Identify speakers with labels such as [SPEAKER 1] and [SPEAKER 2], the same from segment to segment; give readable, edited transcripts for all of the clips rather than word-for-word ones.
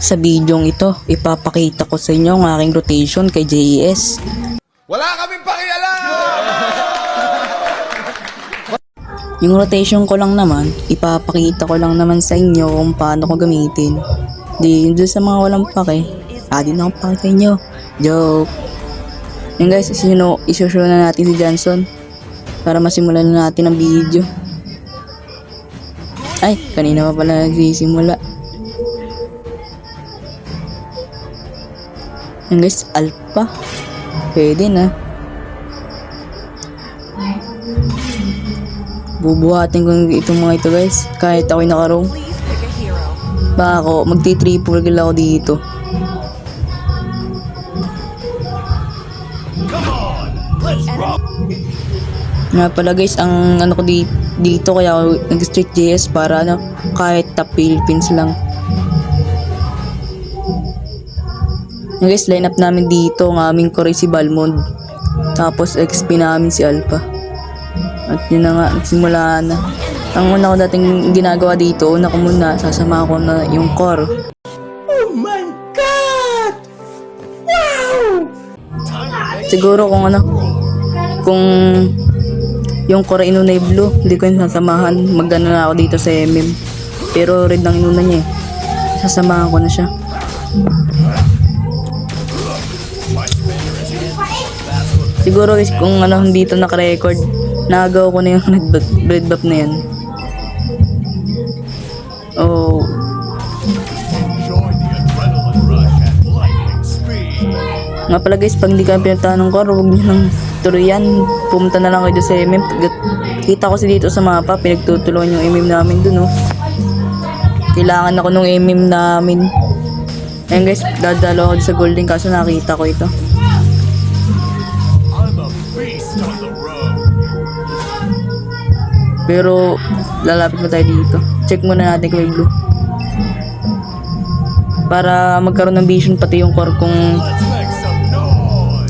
[SPEAKER 1] Sa bidyong ito, ipapakita ko sa inyo ang aking rotation kay JES.
[SPEAKER 2] Wala kaming pakialam!
[SPEAKER 1] Yung rotation ko lang naman, ipapakita ko lang naman sa inyo kung paano ko gamitin. Di, doon sa mga walang pake, din ako pake sa inyo. Joke! Yung guys, isushow na natin si Johnson para masimulan na natin ang video. Ay, kanina pa pala nagsisimula. Yung guys, alpha. Pwede na. Bubuhatin ko itong mga ito guys. Kahit ako'y nakarong. Baka ako, magti-triple kill ako dito. Nga pala guys, ang ano ko dito kaya ako nag-streak JS para kahit top Philippines lang. Yung guys, line up namin dito ang aming core si Balmond. Tapos XP namin si Alpha. At yun na nga, nagsimula na. Ang una ko dating ginagawa dito, una ko muna, sasama ko na yung core.
[SPEAKER 2] Oh my God! Wow!
[SPEAKER 1] Siguro kung yung core inuna yung blue, hindi ko yung sasamahan. Magano na ako dito sa MM. Pero red lang inuna niya eh. Sasamahan ko na siya. Siguro guys, kung dito naka-record, nagawa ko na yung red buff na yan. Oh. Nga pala guys, pag hindi ka pinuntahan ng core, huwag nyo nang tuloyan. Pumunta na lang kayo sa MM. Kita ko dito sa mapa, pinagtutulungan yung MM namin dun oh. Kailangan ako nung MM namin. Ayan guys, dadalo ako sa golden kaso nakita ko ito. Pero lalapit mo tayo dito. Check muna natin kung may blue. Para magkaroon ng vision pati yung core kung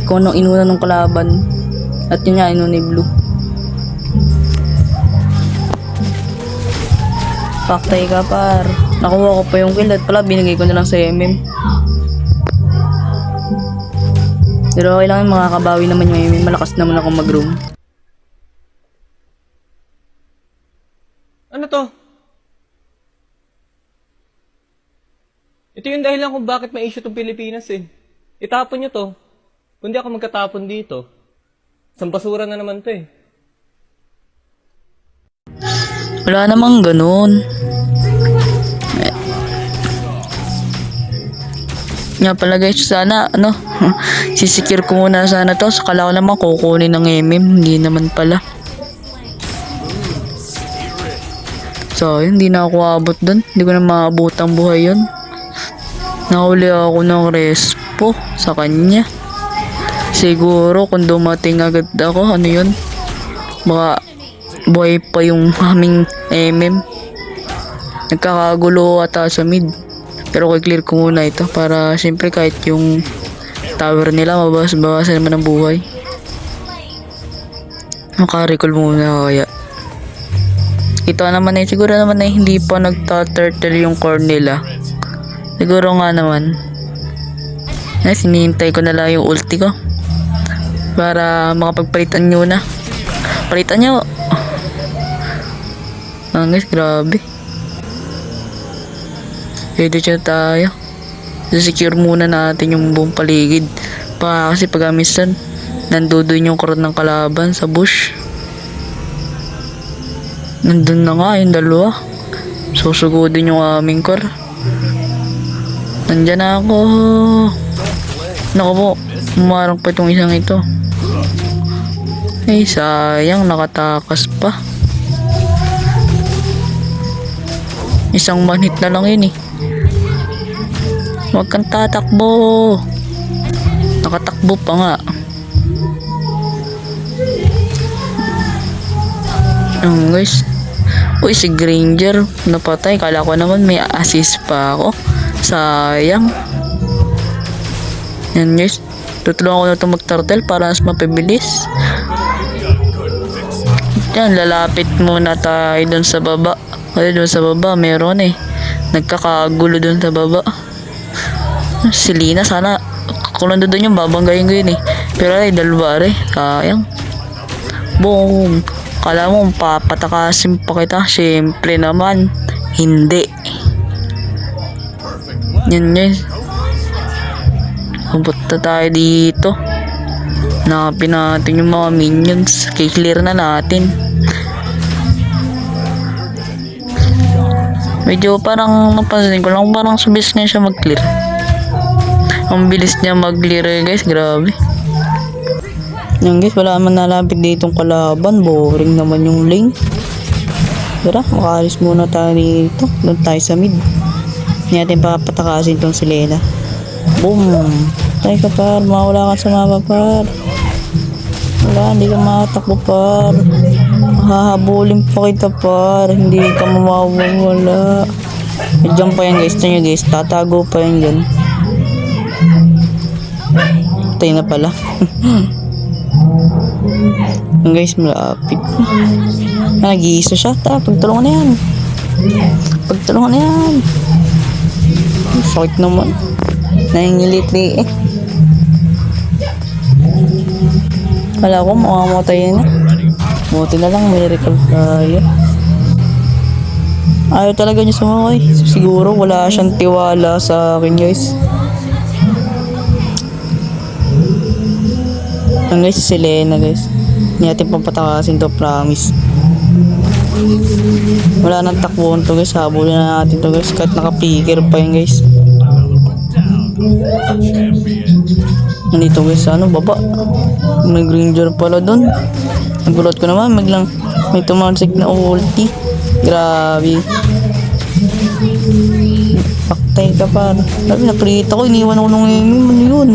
[SPEAKER 1] anong inuna ng kalaban. At yun nga, inuna yung blue. Paktay ka par. Nakuha ko pa yung kill at pala binigay ko na lang sa MM. Pero okay lang yun, makakabawi naman yung MM. Malakas naman ako mag-roam.
[SPEAKER 3] Ano to? Ito yung dahilan kung bakit may issue tong Pilipinas eh. Itapon nyo to. Kung di ako magkatapon dito, isang basura na naman to eh.
[SPEAKER 1] Wala namang ganun. Nga pala guys, sana sisikir ko muna sana to. Sakala ko naman kukunin ng MM. Hindi naman pala. So, hindi na ako abot dun. Hindi ko na maabot ang buhay yun. Nahuli ako ng respo sa kanya. Siguro kung dumating agad ako, ano yun? Baka buhay pa yung aming MM. Nagkakagulo ata sa mid. Pero clear ko muna ito para siyempre kahit yung tower nila mabas-bawasan naman ang buhay. Makarecall muna kaya. Ito naman siguro naman hindi pa nagta-turtle yung core nila. Siguro nga naman. Sinihintay ko na lang yung ulti ko. Para makapagpalitan nyo na. Palitan nyo. Guys, grabe. Pwede siya tayo. Secure muna natin yung buong paligid. Kasi pag minsan, nandoon yung core ng kalaban sa bush. Nandun na nga yung dalawa. Susugodin yung aming core. Nandyan na ako. Naku po, umarang pa itong isang ito. Ay sayang, nakatakas pa. Isang manhit na lang yun eh. Huwag kang tatakbo. Nakatakbo pa nga. Guys, uy si Granger napatay. Kala ko naman may assist pa ako. Sayang. Yan guys, tutulungan ko na itong mag-turtle para mas mapibilis. Yan, lalapit muna tayo dun sa baba. Kasi dun sa baba meron eh. Nagkakagulo dun sa baba. Si Lina, sana kung nandun yung babanggayin ko yun eh. Pero ay, dalawa rin. Sayang. Boom. Kala mo papatakasin pa kita. Siyempre naman. Hindi. Yan guys. Pupunta tayo dito. Hanapin natin yung mga minions. Kiklear na natin. Medyo parang napansin ko lang parang subis niya siya mag-clear. Ang bilis niya mag-clear guys, grabe. Yan guys, wala man nalapit ditong kalaban. Boring naman yung lane. Tara, makaalis muna tayo dito. Doon tayo sa mid. Hindi natin papatakasin tong si Lena. Boom! Tayo ka par, mawala ka sa mapa par. Wala, hindi ka makatakbo par. Hahabulin pa kita par. Hindi ka mamawala. Diyan pa yan guys, ito nyo guys. Tatago pa yan dyan. Tayo na pala. Yung guys, malapit. Nag-iisa siya. Tara, pagtulungan na yan. Pagtulungan na yan. Sakit naman. Nahingiliti eh. Kala ko makamatay yan eh. Buti na lang, may recall tayo. Ayaw talaga niya sumakay. Siguro wala siyang tiwala sa akin guys. Ang guys, si Lena guys. Hindi natin papatakasin to, promise. Wala nang takbuhan to guys. Habulin na natin to guys. Kahit naka-picker pa yun guys. Nandito guys, ano, baba. May granger pala dun. Nagulat ko naman, may tumansik na ulti. Grabe. Paktay ka pa. Sabi, naprita ko, iniwan ako ng ano yun.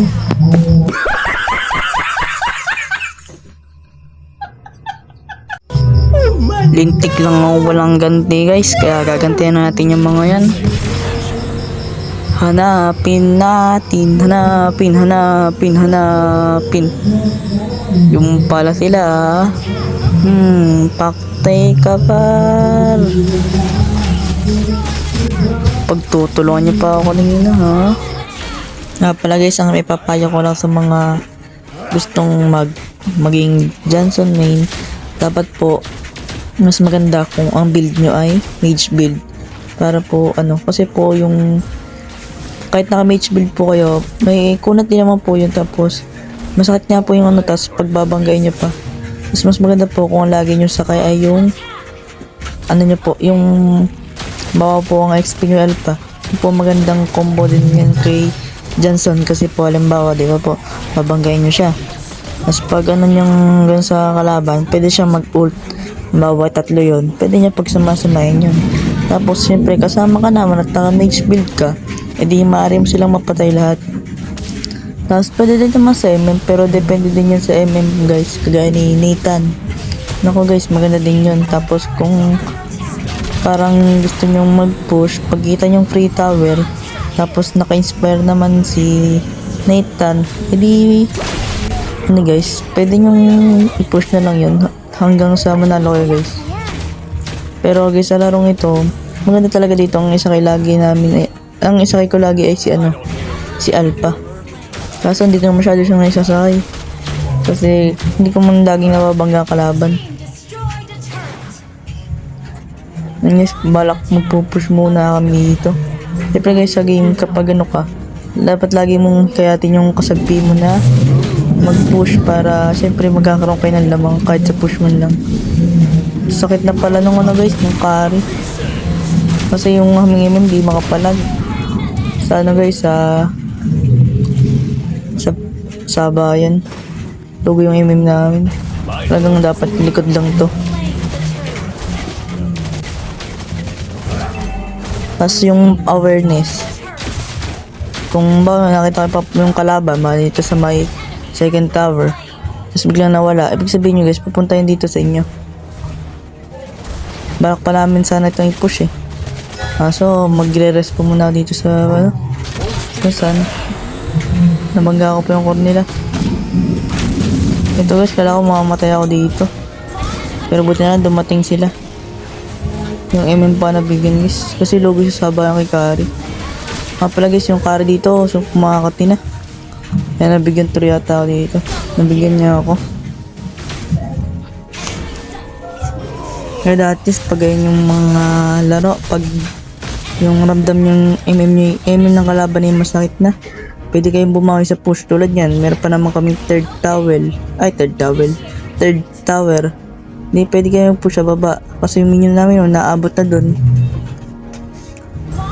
[SPEAKER 1] Lintik lang ako walang ganti guys, kaya gagantihan natin yung mga yan. Hanapin natin, hanapin. Yung pala sila. Paktay ka par. Pagtutulungan niyo pa ako kanina ha. Nga pala guys, ang ipapayo ko lang sa mga gustong maging Johnson main, dapat po mas maganda kung ang build nyo ay mage build. Para po ano, kasi po yung kahit naka mage build po kayo, may kunat din naman po yun, tapos masakit nga po yung ano, tapos pagbabanggain nyo pa. Mas maganda po kung lagi nyo sakay ay yung ano nyo po, yung bawa po ang XP nyo alpha. Yung po magandang combo din yan kay Johnson, kasi po halimbawa di ba po, babanggain nyo siya. Tapos pag ano yung ganun sa kalaban, pwede siya mag-ult. Bawa 3 yun, pwede niya pagsamasamahin yun. Tapos siyempre kasama ka naman at naka-mage build ka, edi maaari mo silang mapatay lahat. Tapos pwede din naman sa MM, pero depende din yan sa MM guys, kagaya ni Nathan. Naku guys, maganda din yun. Tapos kung parang gusto nyong mag-push, pagkita nyong free tower, tapos naka-inspire naman si Nathan, edi ano guys, pwede nyong i-push na lang yun hanggang sa manalo kayo guys. Pero guys, sa larong ito, maganda talaga dito ang isakay lagi namin ang isakay ko lagi ay si ano, si Alpha. Kaso hindi ko masyado siyang naisasakay kasi hindi ko man laging nababangga kalaban. Guys, balak magpupush muna kami dito. Siyempre guys, sa game kapag ano ka, dapat lagi mong kayatin yung kasagpi mo na mag-push para siyempre magkakaroon kayo ng lamang kahit sa push man lang. Sakit na pala nung ano guys, nung carry. Kasi yung hamingin hindi makapalag. Sa ano guys, sa bayan. Lugo yung MM namin. Talagang dapat likod lang to. Tapos yung awareness. Kung ba nakita pa yung kalaban, dito sa may second tower, tapos biglang nawala, ibig sabihin nyo guys, pupunta yun dito sa inyo. Balak pa namin sana itong i-push eh. So magre-rest po muna dito sa ano, kung saan nabangga ko pa yung core nila. Ito guys, kala ko mamamatay ako dito, pero buti na lang dumating sila. Yung MM pa nabigyan guys, kasi logo siya sa bayan kay Kari. Pala guys, yung carry dito, so kumakati na. Kaya nabigyan tuloy yata ako dito. Nabigyan niya ako. Kaya dati pag ganyan yung mga laro, pag yung ramdam yung MM ng kalaban ay masakit na, pwede kayong bumawi sa push tulad yan. Meron pa naman kaming third tower. Hindi pwede kayong push sa baba kasi yung minion namin naabot na dun.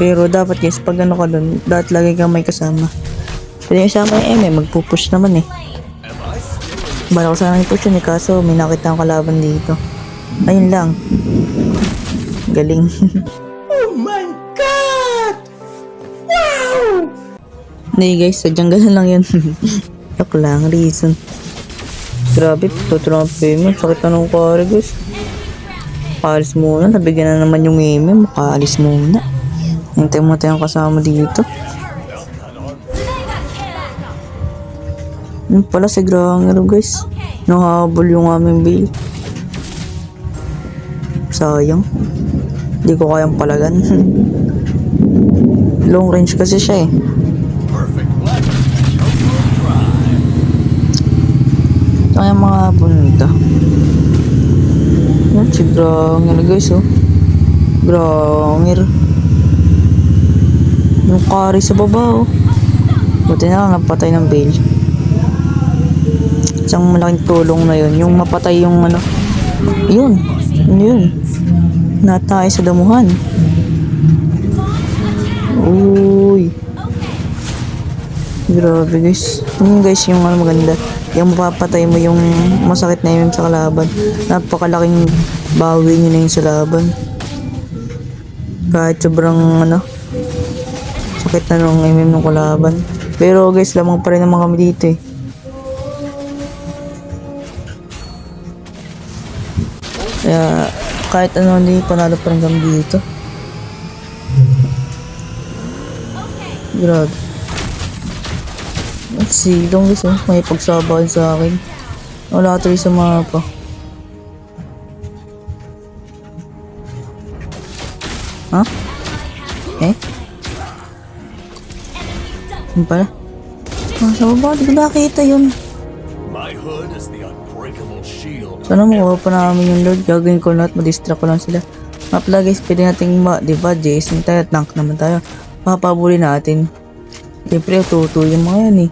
[SPEAKER 1] Pero dapat guys, pag ano ka dun, dapat lagi kang may kasama. Pwede yung kasama yung MM, magpupush naman eh. Bala ko sana i-push yun eh, kaso may nakita ang kalaban dito. Ayun lang. Galing.
[SPEAKER 2] Oh my God! Wow!
[SPEAKER 1] Hindi guys, sadyang ganun lang yun. Yak lang, reason. Grabe, tutulungan pa yun. Sakit na nung kare guys. Makaalis muna, nabigyan na naman yung meme. Makaalis muna. Hintay mo tayong kasama dito. Yun pala si Granger guys. Nahabol yung aming bail. Sayang. Hindi ko kayang palagan. Long range kasi siya eh. Kaya mga punta. Yan si Granger guys oh. Granger. Yung carry sa baba oh. Buti na lang napatay ng bail. Isang malaking tulong na yun. Yung mapatay yung ano. Yun. Natay sa damuhan. Uy. Grabe guys. Yun guys yung ano maganda. Yung mapapatay mo yung masakit na yun sa kalaban. Napakalaking bawi nyo na yun sa laban. Kahit sobrang ano sakit na nung MM ng kalaban. Pero guys, lamang pa rin naman kami dito eh. Kaya kahit ano hindi panalo pa rin kami dito. Grabe. Silong guys oh. May pagsabahan sa akin. Wala tuloy sa mapa. Ha? Eh? Ano pala? Sa baba, di ko nakita yun.
[SPEAKER 2] My hood is the unbreakable shield.
[SPEAKER 1] Sana makuha pa namin yung Lord. Gagawin ko lahat, madistract ko lang sila. Mapla guys, pwede natin diba, Jason tayo, tank naman tayo. Papabuli natin. Siyempre, tuto yung mga yan eh.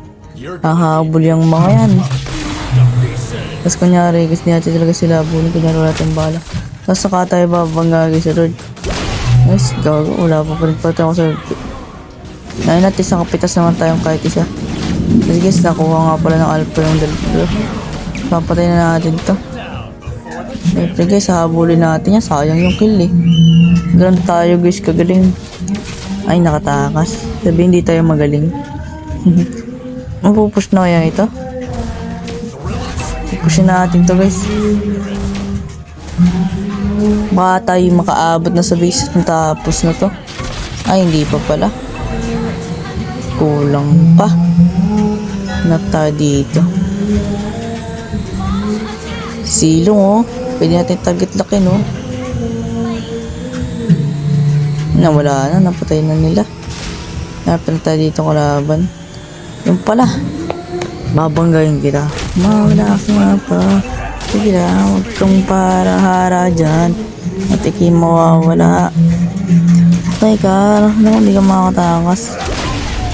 [SPEAKER 1] Hahabol yung mga yan. Tapos kunyari, gusto natin talaga sila abulin. Kunyari wala tayong bala. Tapos saka tayo babangga guys sa Lord. Guys, gago, wala pa rin pa tayo sa Lord. Ngayon natin isang kapitas naman tayong kahit isa. Kasi guys, nakuha nga pala ng alpha yung dalawa. Papatay na natin to. Siyempre guys, hahabulin natin yan. Sayang yung kill eh. Ganun tayo guys, kagaling. Ay, nakatakas. Sabi hindi tayo magaling. Mapupush na kaya ito? Pushin natin to guys. Baka tayo makaabot na sa base tapos na to. Ay, hindi pa pala. Kulang pa. Hanap tayo dito. Silong oh. Pwede natin target lakin oh. Nawala na. Napatay na nila. Hanap na tayo dito kalaban. Yung pala. Babanggayin kita. Mawala ka nga pa. Sige na. Huwag kang para-hara dyan. At iki mawawala. Patay ka. Naku, hindi ka makakatakas.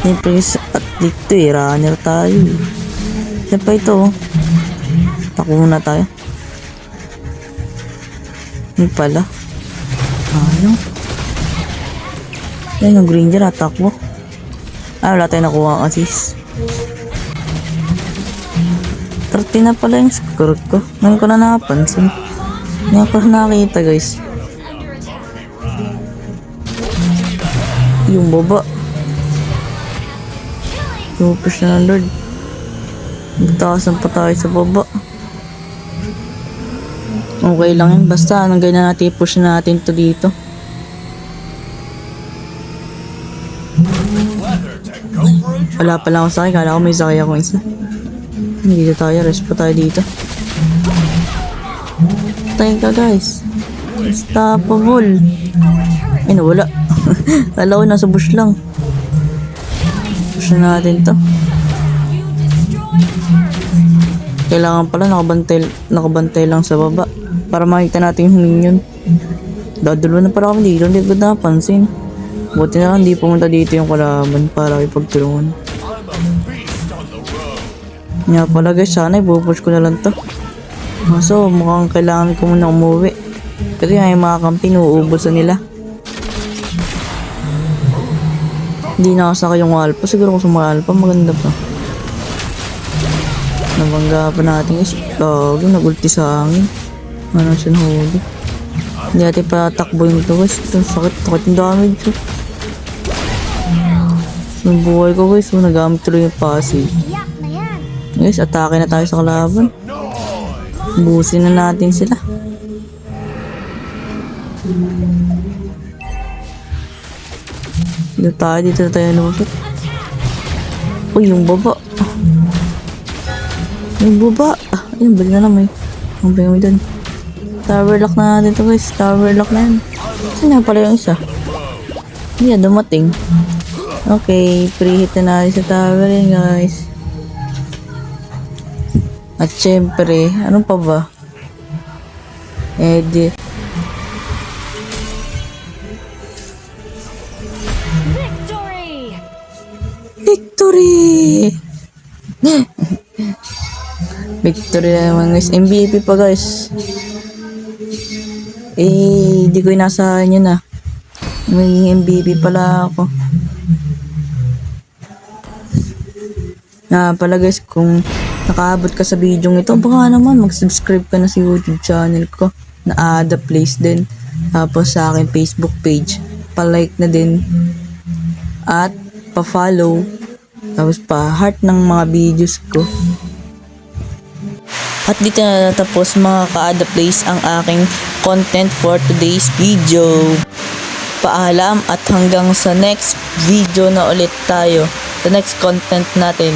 [SPEAKER 1] Siyempre, at dito eh, runner tayo eh. Siyempre ito, tako muna tayo. Hindi pala. Ayaw. Yan yung green dyan, atakbo. Wala tayo nakuha ang assist. 30 na pala yung score ko. Ngayon ko na napansin. Ngayon ko na nakita guys. Yung baba. Pupush na ng Lord. Magtakasan pa tayo sa baba. Okay lang yun. Basta anong ganyan natin i-push natin to dito. Wala pa lang ako sakay. Kala ko may sakay akong isa. Dito tayo. Rest pa tayo dito. Tayo ka guys. Unstoppable. Ay nawala. Kala ko nasa bush lang. Push na natin to. Kailangan pala nakabantay lang sa baba para makita natin yung minion. Dadalo na pala kami dito, hindi ko napansin. Buti na lang hindi pumunta dito yung kalaban para ipagtulungan.
[SPEAKER 2] I'm a beast on the road.
[SPEAKER 1] Nga pala guys, sana ipupush ko na lang to. So mukhang kailangan ko muna umuwi. Kasi yung mga kampi, nuubos na nila. Hindi nakasaka yung alpha. Siguro kung sumaka alpha, maganda pa. Nabangga pa natin guys. Lagi, nagulti sa hangin. Ano siya nahuli. Hindi natin patakboyin ito guys. Ito, sakit yung damage. Yung buhay ko guys, nagamit tuloy yung passive. Guys, atake na tayo sa kalaban. Busin na natin sila. Dito na tayo lumusot. Uy, yung baba. Yung baba. Ayun, balik na naman. Ang pingawi doon. Tower lock na natin to guys. Tower lock na yan. Saan na pala yung isa? Hindi na dumating. Okay, pre-hit na natin sa tower yan guys. At syempre, ano pa ba? Victory! Victory naman guys. MVP pa guys. Di ko inasahan yun ah. May MVP pala ako. Pala guys, kung nakaabot ka sa video ito, baka naman mag-subscribe ka na sa YouTube channel ko na Ada Plays din. Tapos sa akin Facebook page, pa-like na din. At pa-follow. Tapos pa-heart ng mga videos ko. At dito na natapos mga ka-Ada Plays ang aking content for today's video. Paalam at hanggang sa next video na ulit tayo. The next content natin.